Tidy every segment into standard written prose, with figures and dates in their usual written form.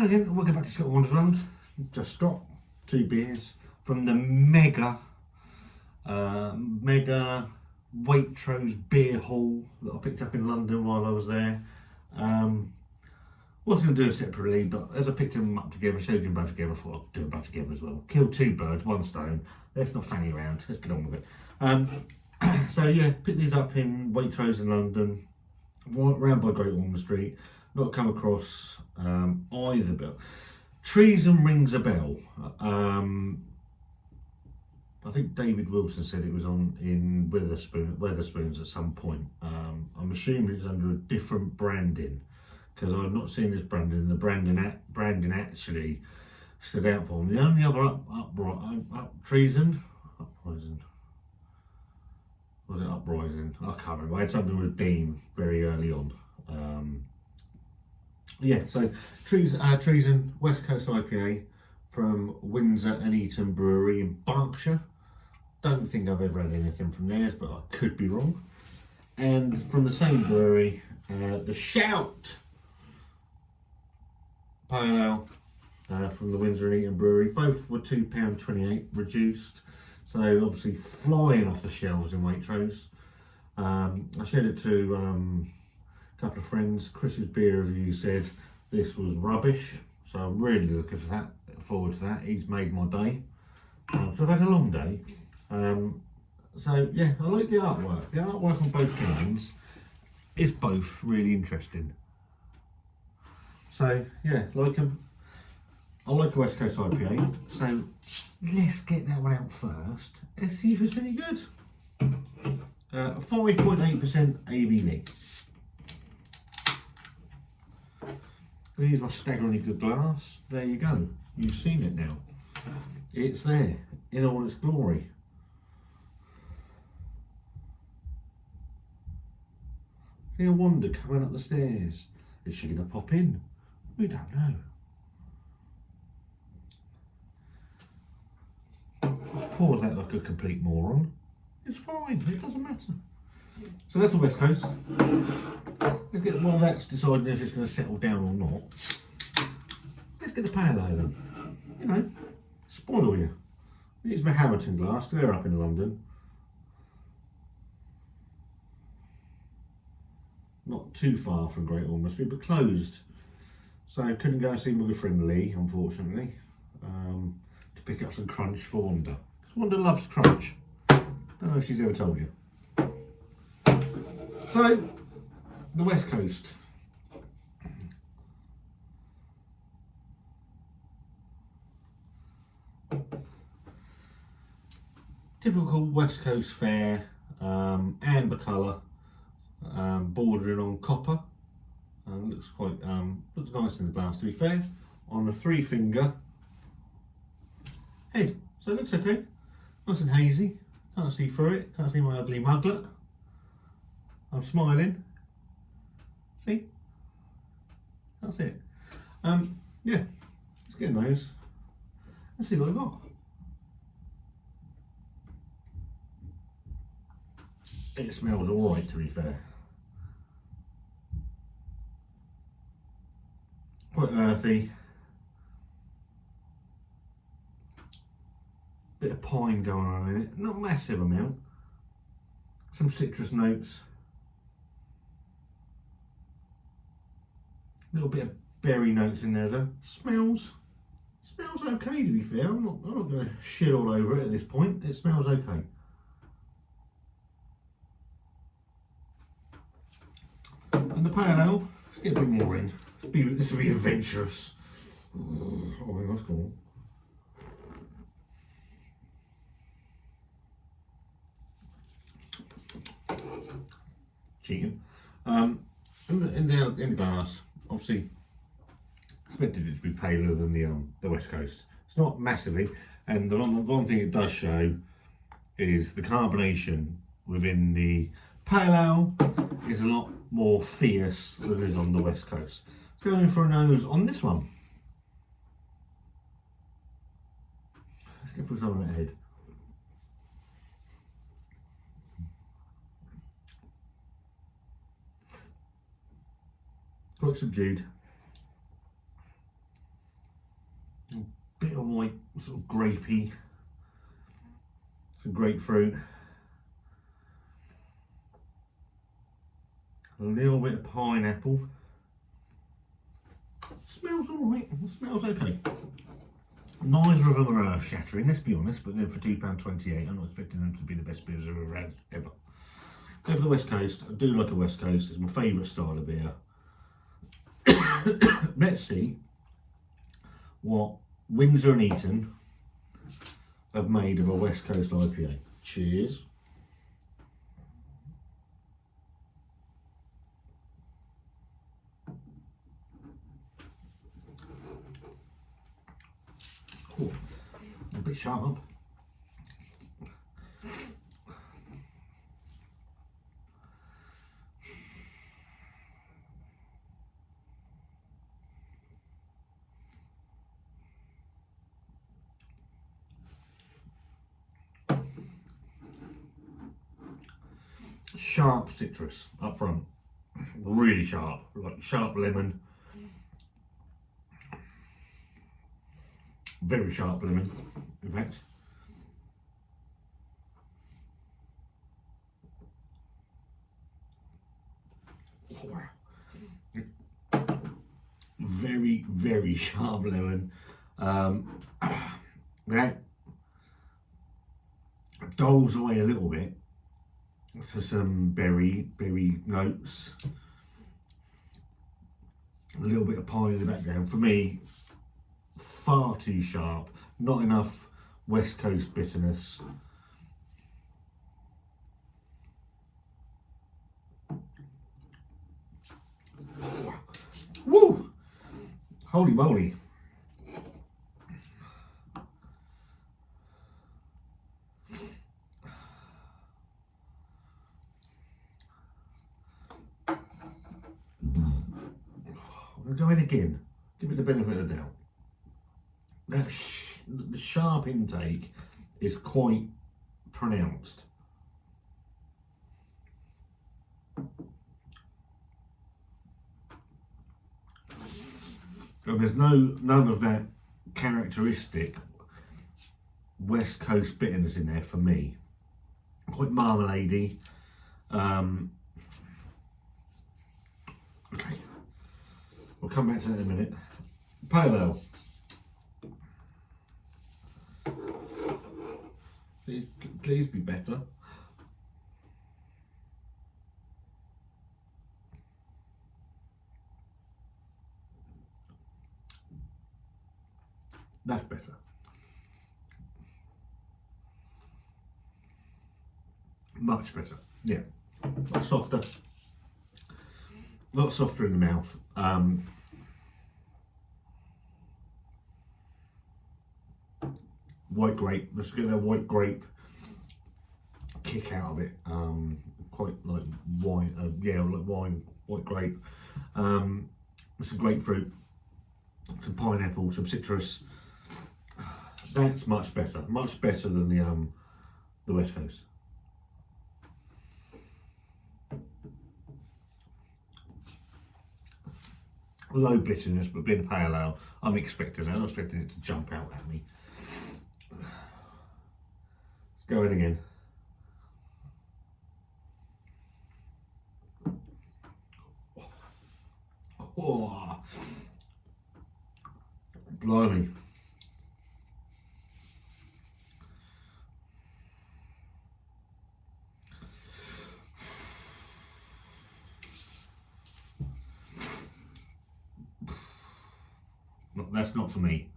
Hello again, welcome back to Scott Wonderland. Just got 2 beers from the mega Waitrose beer hall that I picked up in London while I was there. Was going to do it separately, but as I picked them up together, showed you them both together, I thought I'd do them both together as well. Kill 2 birds, 1 stone. Let's not fanny around, let's get on with it. So yeah, picked these up in Waitrose in London, round by Great Ormond Street. Not come across either bill. Treason rings a bell. I think David Wilson said it was on in Wetherspoons at some point. I'm assuming it's under a different branding because I've not seen this branding. The branding actually stood out for me. The only other Treason, Uprising. Was it Uprising? I can't remember. I had something with Dean very early on. Yeah, so Treason West Coast IPA from Windsor and Eaton Brewery in Berkshire. Don't think I've ever had anything from theirs, but I could be wrong. And from the same brewery, the Shout Pale Ale from the Windsor and Eaton Brewery. Both were £2.28 reduced, so obviously flying off the shelves in Waitrose. I shared it to couple of friends. Chris's beer review said this was rubbish, so I'm really looking forward to that. He's made my day. So I've had a long day. So yeah, I like the artwork. The artwork on both cans is both really interesting. So yeah, like them. I like a West Coast IPA. So let's get that one out first. Let's see if it's any good. 5.8% ABV. I'm going to use my staggeringly good glass. There you go. You've seen it now. It's there in all its glory. You wonder coming up the stairs, is she going to pop in? We don't know. I've poured that like a complete moron. It's fine, it doesn't matter. So that's the West Coast. Let's get, while that's deciding if it's going to settle down or not, let's get the pale ale in. You know, spoil you. Use my Hamilton glass, they're up in London. Not too far from Great Ormond Street, but closed. So I couldn't go and see my good friend Lee, unfortunately, to pick up some crunch for Wanda. Because Wanda loves crunch. Don't know if she's ever told you. So, the West Coast. Typical West Coast fare, amber colour, bordering on copper. Looks quite looks nice in the glass, to be fair. On a 3-finger head, so it looks okay. Nice and hazy. Can't see through it. Can't see my ugly muglet. I'm smiling. See? Can't see it. Yeah. Let's get those. Let's see what I've got. It smells alright, to be fair. Quite earthy. Bit of pine going on in it. Not a massive amount. Some citrus notes. A little bit of berry notes in there though. Smells okay, to be fair. I'm not going to shit all over it at this point. It smells okay. And the pale ale, let's get a bit more in. This will be adventurous. Oh, that's cool. Cheating. In the glass, obviously expected it to be paler than the West Coast. It's not massively, and the one thing it does show is the carbonation within the pale ale is a lot more fierce than it is on the West Coast. Going for a nose on this one. Let's get through some of that head. Quite subdued. sort of grapey, some grapefruit, a little bit of pineapple. Smells alright, smells okay. Neither of them are earth shattering, let's be honest, but then for £2.28 I'm not expecting them to be the best beers I've ever had, ever. Go for the West Coast. I do like a West Coast, it's my favourite style of beer. Let's see what Windsor and Eaton have made of a West Coast IPA. Cheers. Oh, a bit sharp. Sharp citrus up front, really sharp, like sharp lemon, very sharp lemon, in fact. Oh, wow. Very, very sharp lemon. That doles away a little bit to some berry notes, a little bit of pine in the background. For me, far too sharp, not enough West Coast bitterness. Woo! Holy moly. I'm going to go in again, give it the benefit of the doubt. The sharp intake is quite pronounced. And there's none of that characteristic West Coast bitterness in there for me. Quite marmaladey. Okay, we'll come back to that in a minute. Pale ale. Please be better. That's better. Much better. Yeah. A lot softer. A lot softer in the mouth. White grape. Let's get that white grape kick out of it. Quite like wine. Yeah, like wine. White grape. Some grapefruit. Some pineapple. Some citrus. That's much better than the West Coast. Low bitterness, but being a pale ale, I'm expecting that. I'm not expecting it to jump out at me. Let's go in again. Oh, blimey. That's not for me.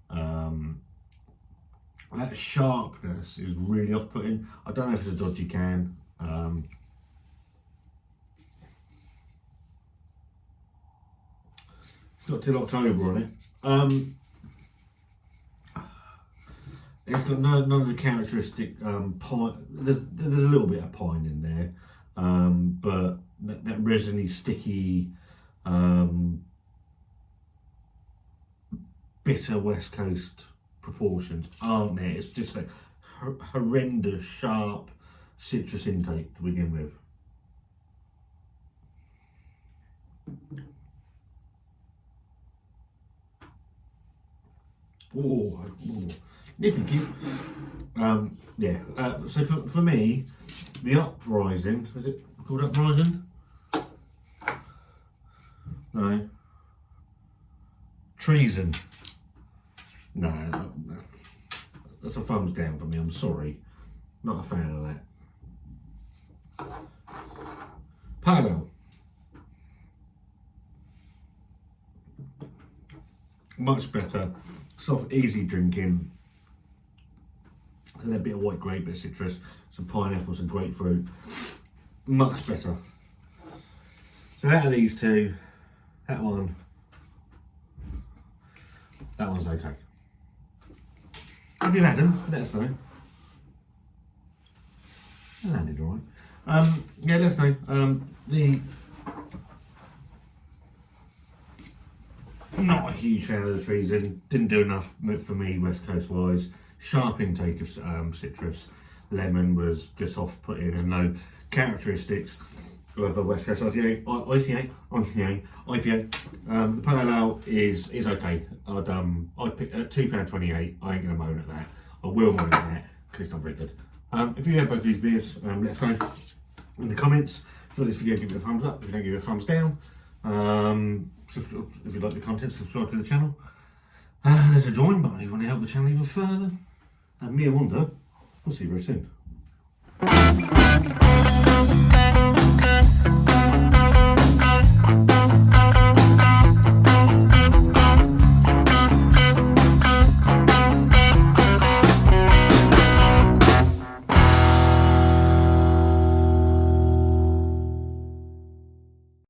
That sharpness is really off-putting. I don't know if it's a dodgy can. It's got till October on it. It's got none of the characteristic pine. There's a little bit of pine in there, but that resiny, sticky, bitter West Coast proportions aren't there. It's just like horrendous, sharp citrus intake to begin with. Oh, Yeah, thank you. Yeah, so for me, the Uprising, is it called Uprising? No. Treason. No, that's a thumbs down for me, I'm sorry. Not a fan of that. Pale Ale. Much better. Soft, easy drinking. And a bit of white grape, bit of citrus, some pineapple, some grapefruit. Much better. So out of these two, that one's okay. Have you had them? Let us know. I landed alright. Yeah, let us know. Not a huge fan of the Treason. Didn't do enough for me West Coast wise. Sharp intake of citrus. Lemon was just off-putting and no characteristics of a West Coast IPA. The Pale Ale is okay. I'd pick at £2.28. I ain't gonna moan at that. I will moan at that because it's not very good. If you had both these beers, let us know in the comments. If you like this video, give it a thumbs up. If you don't, give it a thumbs down. If you like the content, subscribe to the channel. There's a join button if you want to help the channel even further. And me and Wanda, we'll see you very soon.